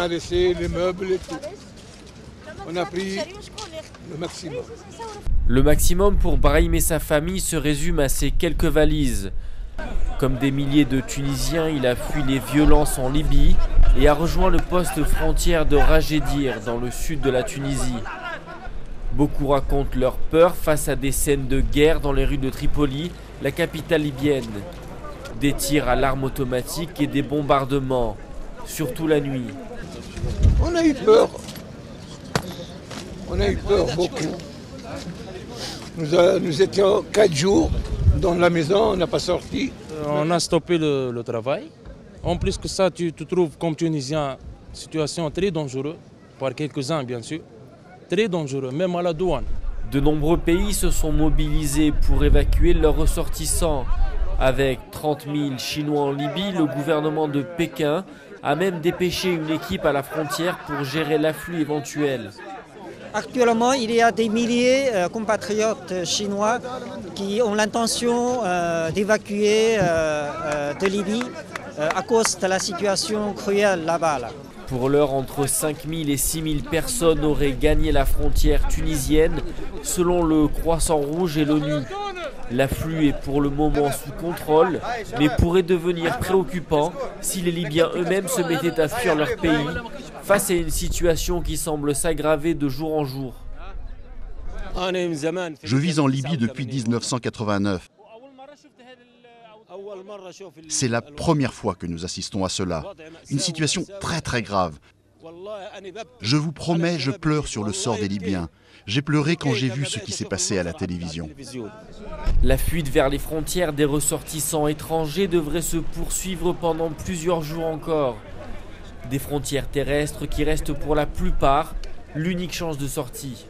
a laissé les meubles et tout. On a pris le maximum. Le maximum pour Brahim et sa famille se résume à ces quelques valises. Comme des milliers de Tunisiens, il a fui les violences en Libye et a rejoint le poste frontière de Rajedir dans le sud de la Tunisie. Beaucoup racontent leur peur face à des scènes de guerre dans les rues de Tripoli, la capitale libyenne. Des tirs à l'arme automatique et des bombardements, surtout la nuit. On a eu peur. On a eu peur beaucoup. Nous étions 4 jours dans la maison, on n'a pas sorti. On a stoppé le travail. En plus que ça, tu te trouves comme Tunisien, situation très dangereuse, par quelques-uns bien sûr. Très dangereux, même à la douane. De nombreux pays se sont mobilisés pour évacuer leurs ressortissants. Avec 30 000 Chinois en Libye, le gouvernement de Pékin a même dépêché une équipe à la frontière pour gérer l'afflux éventuel. Actuellement, il y a des milliers de compatriotes chinois qui ont l'intention d'évacuer de Libye à cause de la situation cruelle là-bas. Pour l'heure, entre 5 000 et 6 000 personnes auraient gagné la frontière tunisienne, selon le Croissant Rouge et l'ONU. L'afflux est pour le moment sous contrôle, mais pourrait devenir préoccupant si les Libyens eux-mêmes se mettaient à fuir leur pays, face à une situation qui semble s'aggraver de jour en jour. Je vis en Libye depuis 1989. C'est la première fois que nous assistons à cela. Une situation très très grave. Je vous promets, je pleure sur le sort des Libyens. J'ai pleuré quand j'ai vu ce qui s'est passé à la télévision. La fuite vers les frontières des ressortissants étrangers devrait se poursuivre pendant plusieurs jours encore. Des frontières terrestres qui restent pour la plupart l'unique chance de sortie.